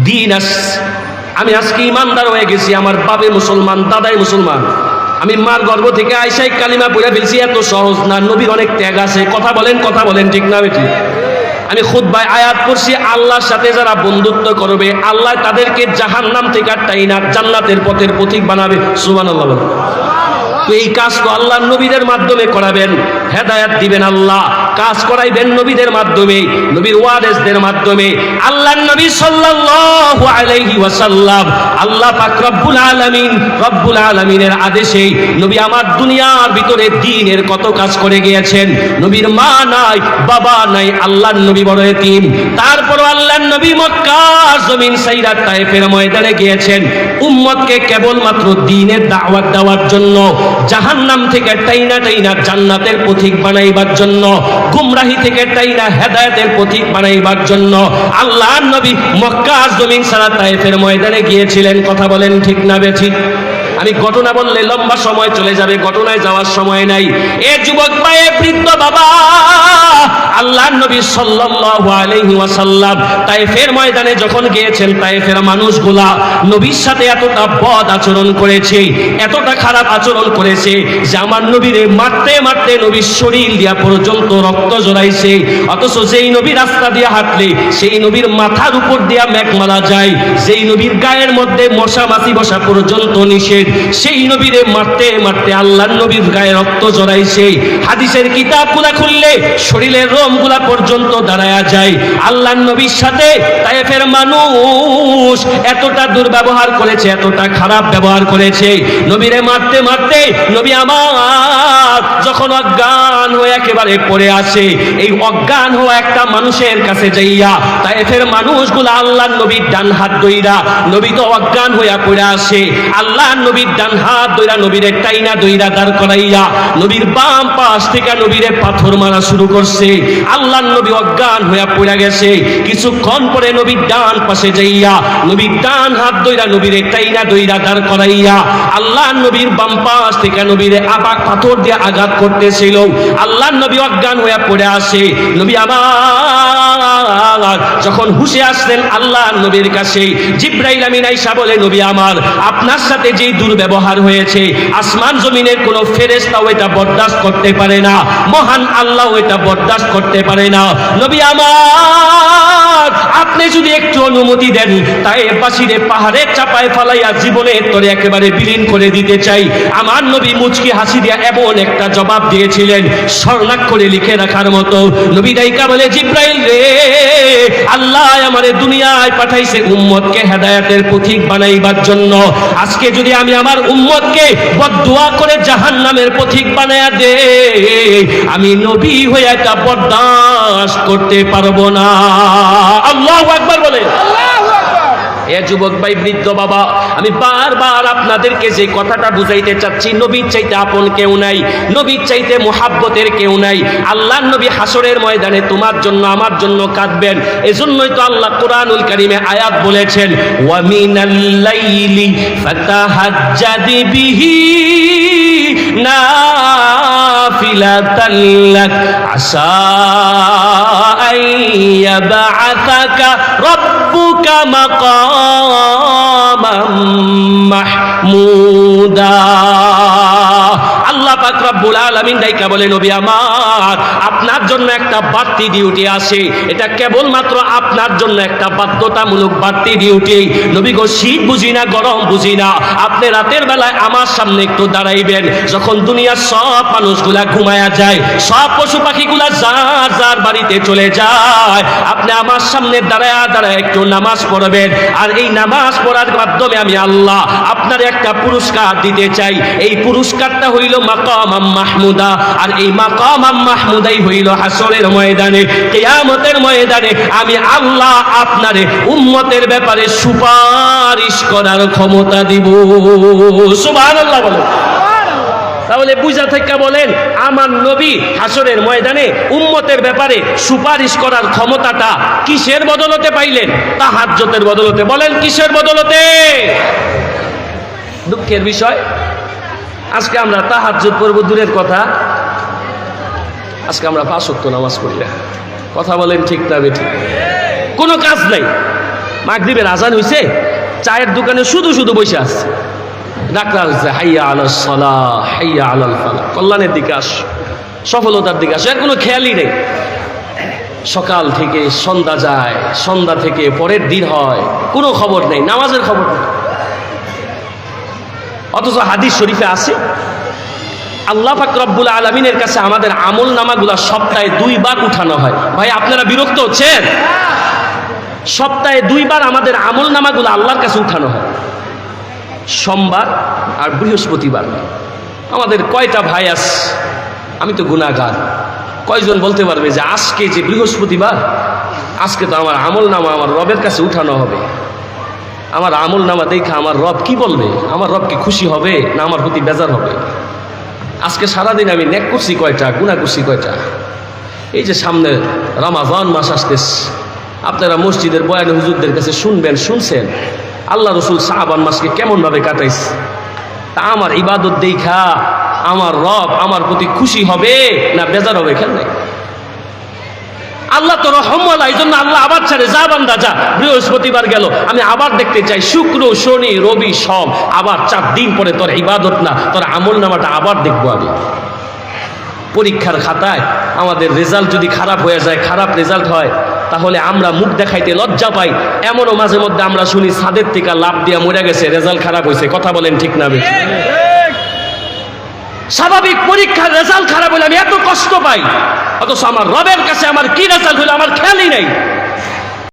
দিন আসছে। আমি আজকে ইমানদার হয়ে গেছি, আমার বাবা মুসলমান, দাদাই মুসলমান। আমি মার গর্ভ থেকে আয়েশাই কালিমা পড়ে ফেলছি, এত সহজ না। নবীর অনেক ত্যাগ আছে। কথা বলেন ঠিক না বেঠিক? আমি খুতবায় আয়াত পড়ছি, আল্লাহর সাথে যারা বন্ধুত্ব করবে আল্লাহ তাদেরকে জাহান্নাম থেকে টাইনা জান্নাতের পথের পথিক বানাবে। সুবহানাল্লাহ। তো এই কাজ তো আল্লাহর নবীদের মাধ্যমে করাবেন, হেদায়েত দিবেন আল্লাহ, কাজ করাইবেন নবীদের মাধ্যমে, নবীর ওয়ারিসদের মাধ্যমে। আল্লাহর নবী সাল্লাল্লাহু আলাইহি ওয়াসাল্লাম, আল্লাহ পাক রব্বুল আলামিনের আদেশে নবী আমার দুনিয়ার ভিতরে দ্বীনের কত কাজ করে গিয়েছেন। নবীর মা নাই, বাবা নাই, আল্লাহর নবী বড় এতিম। তারপর আল্লাহর নবী মক্কার জমিন সাইরা তায়েফের ময়দানে গিয়েছেন উম্মতকে কেবলমাত্র দ্বীনের দাওয়াত দেওয়ার জন্য, জাহান্নাম থেকে টাইনা জান্নাতের পথিক বানাইবার জন্য, গুমরাহি থেকে টাইনা হেদায়েতের পথিক বানাইবার জন্য আল্লাহর নবী মক্কার জমিন সারা তায়েফের ময়দানে গিয়েছিলেন। কথা বলেন ঠিক না বেঠিক? আমি ঘটনা বললে লম্বা সময় চলে যাবে, ঘটনায় যাওয়ার সময় নাই। এ যুবক ভাই, বৃদ্ধ বাবা, আল্লাহর নবী সাল্লাল্লাহু আলাইহি ওয়াসাল্লাম তায়েফের ময়দানে যখন গিয়েছেন, তায়েফের মানুষগুলা নবীর সাথে এতটা বদ আচরণ করেছে, এতটা খারাপ আচরণ করেছে যে আমার নবীরে মারতে মারতে নবীর শরীর দিয়া পর্যন্ত রক্ত জড়াইছে। অথচ যেই নবী রাস্তা দিয়ে হাঁটলে সেই নবীর মাথার উপর দিয়া মেঘমালা যায়, যেই নবীর গায়ের মধ্যে মশা মাছি বসা পর্যন্ত নিষেধ, সেই নবীরে মারতে মারতে আল্লাহর নবীর গায়ে রক্ত জড়াইছে। হাদিসের কিতাবগুলা খুললে শরীরের রোমগুলা পর্যন্ত দাঁড়ায়া যায়। আল্লাহর নবীর সাথে তায়েফের মানুষ এতটা দুর্ব্যবহার করেছে, এতটা খারাপ ব্যবহার করেছে। নবীরে মারতে মারতে নবী আমার যখন অজ্ঞান হয়ে একেবারে পড়ে আসে, এই অজ্ঞান হওয়া একটা মানুষের কাছে যাইয়া তায়েফের মানুষগুলা আল্লাহর নবীর ডান হাত ধইরা, নবী তো অজ্ঞান হইয়া পড়ে আসে, আল্লাহর নবী নবীর ডান হাত ধইরা নবীরে টাইনা দইরা দাঁড় করাইয়া নবীর বাম পাশ থেকে নবীরে পাথর মারা শুরু করছে। আল্লাহর নবী অজ্ঞান হইয়া পড়ে গেছে। কিছুক্ষণ পরে নবীর ডান পাশে যাইয়া নবীর ডান হাত ধইরা নবীরে টাইনা দইরা দাঁড় করাইয়া আল্লাহর নবীর বাম পাশ থেকে নবীরে আবার পাথর দিয়ে আঘাত করতেছিল। আল্লাহর নবী অজ্ঞান হইয়া পড়ে আসে। নবী আমার যখন হুশে আসলেন আল্লাহর নবীর কাছে জিবরাইল আমিন আইসা বলে, নবী আমার, আপনার সাথে যেই দুর্ব্যবহার হয়েছে আসমান জমিনের কোনো ফেরেশতাও এটা বরদাস্ত করতে পারে না, মহান আল্লাহ এটা বরদাস্ত করতে পারে না। নবী আমার, আপনি যদি একটু অনুমতি দেন তায়েফবাসীরে পাহাড়ে চাপায় ফালাইয়া জীবনের তরে একেবারে বিলীন করে দিতে চাই। আমার নবী মুচকি হাসি দিয়া এমন একটা জবাব দিয়েছিলেন স্বর্ণাক্ষরে লিখে রাখার মতো। নবী দাইকা বলে, জিবরাইল রে, আল্লাহ আমারে দুনিয়ায় পাঠাইছে উম্মতকে হেদায়েতের পথিক বানাইবার জন্য। আজকে যদি আমি আমার উম্মতকে বদদুয়া করে জাহান্নামের পথিক বানায়া দে, আমি নবী হয়ে এটা বরদাস্ত করতে পারবো না। আল্লাহু আকবার বলে। এ যুবক ভাই, বৃদ্ধ বাবা, আমি বারবার আপনাদেরকে যে কথাটা বুঝাইতে চাচ্ছি, নবীর চাইতে আপন কেউ নাই, নবীর চাইতে মুহাব্বতের কেউ নাই। আল্লাহর নবী হাসরের ময়দানে তোমার জন্য আমার জন্য কাঁদবেন। এজন্যই তো আল্লাহ কোরআনুল কারীমে আয়াত বলেছেন, ওয়া মিনাল লাইলি ফাতাহাজ্জাদ বিহি নাফিলাতান লাক আসা আইয়াবআসাকা রাব্বুকা মাকামান মাহমুদা। আল্লাহ পাক রব্বুল আলামিন ডাইকা বলে, নবী আমার, আপনার জন্য একটা বাড়তি ডিউটি আসে। এটা কেবলমাত্র আপনার জন্য একটা বাধ্যতামূলক বাড়তি ডিউটি। নবী গো, শীত বুঝি না, গরম বুঝি না, আপনি রাতের বেলায় আমার সামনে একটু দাঁড়াইবেন। যখন দুনিয়ার সব মানুষগুলা ঘুমায়া যায়, সব পশু পাখিগুলা যার যার বাড়িতে চলে যায়, আপনি আমার সামনে দাঁড়ায়া দাঁড়ায় একটু নামাজ পড়বেন। আর এই নামাজ পড়ার মাধ্যমে আমি আল্লাহ আপনার একটা পুরস্কার দিতে চাই। এই পুরস্কারটা হইল মাকামাম মাহমুদা। আর এই মাকামাম মাহমুদাই হইল হাসরের ময়দানে, কিয়ামতের ময়দানে আমি আল্লাহ আপনারে উম্মতের ব্যাপারে সুপারিশ করার ক্ষমতা দিব। সুবহানাল্লাহ বলেন। তাহলে বুঝা থেকে বলেন, আমার নবী হাসরের ময়দানে উম্মতের ব্যাপারে সুপারিশ করার ক্ষমতাটা কিসের বদলতে পাইলেন? তাহাজ্জুদের বদলতে। বলেন, কিসের বদলতে? দুঃখের বিষয়, আজকে আমরা তাহাজ্জুদ পড়ব দূরের কথা, আজকে আমরা 5 ওয়াক্ত নামাজ পড়ি না। কথা বলেন ঠিক না বেঠিক? কোনো কাজ নাই। মাগরিবের আজান হইছে, চায়ের দোকানে শুধু শুধু বসে আছে, ডাক্তার হচ্ছে হাইয়া আলাস সালাহ, হাইয়া আলাল ফালাহ, কল্যাণের দিকে আস, সফলতার দিকে আস, এর কোনো খেয়ালই নেই। সকাল থেকে সন্ধ্যা যায়, সন্ধ্যা থেকে পরের দিন হয়, কোনো খবর নেই, নামাজের খবর নেই। অথচ হাদিস শরীফে আছে, আল্লাহ পাক রব্বুল আলামিনের কাছে আমাদের আমল নামাগুলা সপ্তাহে 2 বার উঠানো হয়। ভাই, আপনারা বিরক্ত হচ্ছেন? সপ্তাহে 2 বার আমাদের আমল নামাগুলা আল্লাহর কাছে উঠানো হয়, সোমবার আর বৃহস্পতিবার। আমাদের কয়টা ভাই আছে? আমি তো গুনাহগার। কয়জন বলতে পারবে যে আজকে যে বৃহস্পতিবার, আজকে তো আমার আমল নামা আমার রবের কাছে উঠানো হবে? আমার আমল নামা দেখা আমার রব কি বলবে? আমার রব কি খুশি হবে না আমার প্রতি বেজার হবে? আজকে সারাদিন আমি নেক করছি কয়টা, গুনাহ করছি কয়টা? এই যে সামনে রমাজান মাস আসতেছে, আপনারা মসজিদের বয়ান হুজুরদের কাছে শুনবেন, শুনছেন আল্লাহ রসুল শাবান মাসকে কেমন ভাবে কাটাইছে। তা আমার ইবাদত দেখা আমার রব আমার প্রতি খুশি হবে না বেজার হবে? খেয়াল নাই। আল্লাহ তো রহমওয়ালা, এই জন্য আল্লাহ আবার ছাড়ে, যা বান্দা যা, বৃহস্পতিবার গেল, আমি আবার দেখতে চাই, শুক্র শনি রবি সব, আবার 4 দিন পরে তোর ইবাদত না, তোর আমল নামাটা আবার দেখবো আমি। পরীক্ষার খাতায় আমাদের রেজাল্ট যদি খারাপ হয়ে যায়, খারাপ রেজাল্ট হয়, তাহলে আমরা মুখ দেখাইতে লজ্জা পাই। এমনও মাঝে মধ্যে আমরা শুনি ছাদের থেকে লাভ দিয়া মরে গেছে, রেজাল্ট খারাপ হয়েছে। কথা বলেন ঠিক না বেশি? স্বাভাবিক পরীক্ষার রেজাল্ট খারাপ হলে আমি এত কষ্ট পাই, অথচ আমার রবের কাছে আমার কি রেজাল্ট হলো আমার খেয়ালই নাই।